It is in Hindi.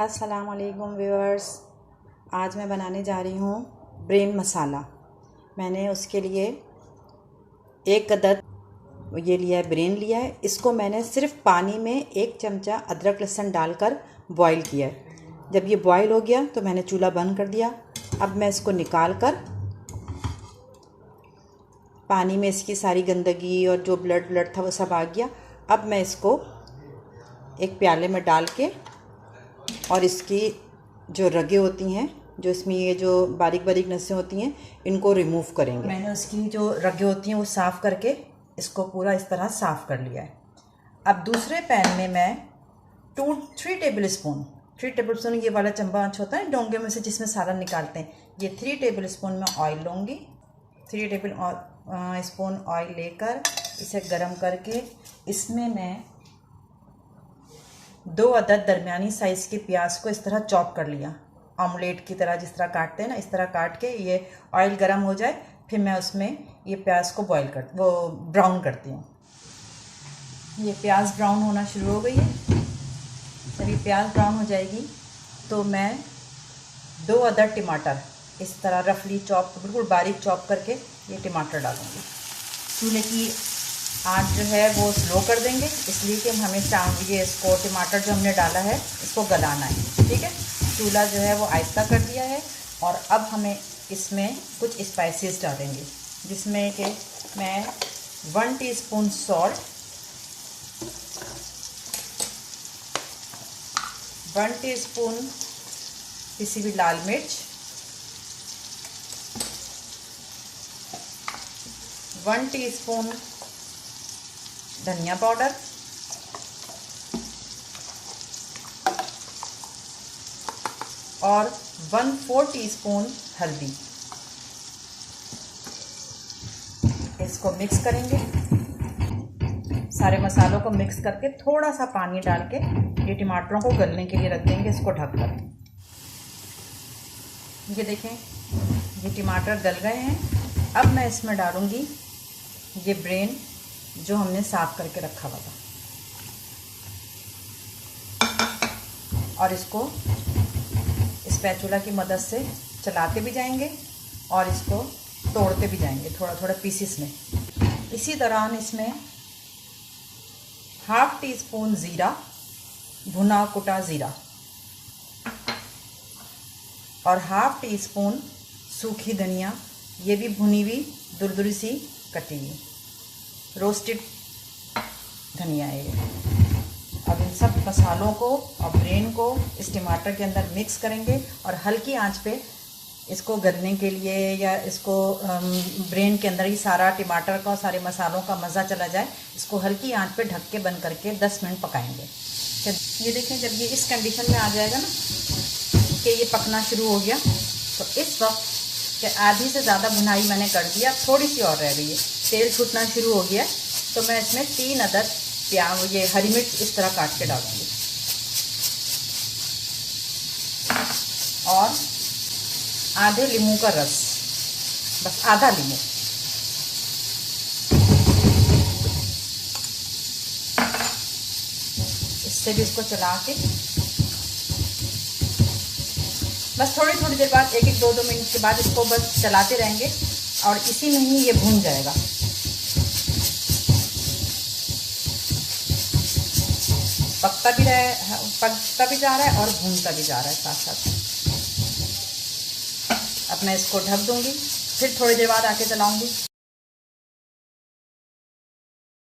अस्सलाम वालेकुम व्यूअर्स। आज मैं बनाने जा रही हूँ ब्रेन मसाला। मैंने उसके लिए एक अदद ये लिया है, ब्रेन लिया है। इसको मैंने सिर्फ पानी में 1 चमचा अदरक लहसुन डालकर बॉईल किया है। जब ये बॉईल हो गया तो मैंने चूल्हा बंद कर दिया। अब मैं इसको निकाल कर पानी में इसकी सारी गंदगी और जो ब्लड था वो सब आ गया। अब मैं इसको एक प्याले में डाल के और इसकी जो रगें होती हैं, जो इसमें ये जो बारीक बारीक नसें होती हैं, इनको रिमूव करेंगे। मैंने उसकी जो रगें होती हैं वो साफ़ करके इसको पूरा इस तरह साफ़ कर लिया है। अब दूसरे पैन में मैं 3 टेबल स्पून ये वाला चम्मच होता है डोंगे में से जिसमें सारा निकालते हैं, ये 3 टेबल स्पून में ऑयल लूँगी। 3 टेबल स्पून ऑयल लेकर इसे गर्म करके इसमें मैं 2 अदद दरमियानी साइज़ के प्याज को इस तरह चॉप कर लिया। ऑमलेट की तरह जिस तरह काटते हैं ना, इस तरह काट के ये ऑयल गर्म हो जाए फिर मैं उसमें ये प्याज को ब्राउन करती हूँ। ये प्याज ब्राउन होना शुरू हो गई है। जब ये प्याज ब्राउन हो जाएगी तो मैं 2 अदद टमाटर इस तरह रफली चॉप, बिल्कुल बारीक चॉप करके ये टमाटर डालूँगी। चूल्हे की आँच जो है वो स्लो कर देंगे, इसलिए कि हमें ये इसको टमाटर जो हमने डाला है इसको गलाना है। ठीक है, चूल्हा जो है वो आहिस्ता कर दिया है। और अब हमें इसमें कुछ स्पाइसेस डालेंगे, जिसमें कि मैं 1 टीस्पून सॉल्ट, 1 टीस्पून पिसी हुई लाल मिर्च, 1 टीस्पून धनिया पाउडर, और 1/4 टीस्पून हल्दी। इसको मिक्स करेंगे। सारे मसालों को मिक्स करके थोड़ा सा पानी डाल के ये टमाटरों को गलने के लिए रख देंगे, इसको ढककर। ये देखें, ये टमाटर गल गए हैं। अब मैं इसमें डालूंगी ये ब्रेन जो हमने साफ़ करके रखा हुआ था, और इसको स्पैचुला की मदद से चलाते भी जाएंगे और इसको तोड़ते भी जाएंगे थोड़ा थोड़ा पीसेस में। इसी दौरान इसमें 1/2 टीस्पून ज़ीरा, भुना कुटा ज़ीरा, और 1/2 टीस्पून सूखी धनिया, ये भी भुनी हुई दुरदुरी सी कटी हुई रोस्टेड धनिया है ये। अब इन सब मसालों को और ब्रेन को इस टमाटर के अंदर मिक्स करेंगे और हल्की आंच पे इसको गलने के लिए, या इसको ब्रेन के अंदर ही सारा टमाटर का और सारे मसालों का मज़ा चला जाए, इसको हल्की आंच पे ढक के बंद करके 10 मिनट पकाएंगे। ये देखें, जब ये इस कंडीशन में आ जाएगा ना कि ये पकना शुरू हो गया, तो इस वक्त कि आधी से ज़्यादा भुनाई मैंने कर दिया, थोड़ी सी और रह गई है, तेल छूटना शुरू हो गया, तो मैं इसमें 3 अदद प्याज, ये हरी मिर्च इस तरह काट के डालूंगी, और आधे नींबू का रस, बस आधा नींबू। इससे भी इसको चला के बस थोड़ी थोड़ी देर बाद 1-2 मिनट के बाद इसको बस चलाते रहेंगे और इसी में ही ये भून जाएगा। पकता भी जा रहा है और भूनता भी जा रहा है साथ साथ। अब मैं इसको ढक दूंगी, फिर थोड़ी देर बाद आके चलाऊंगी।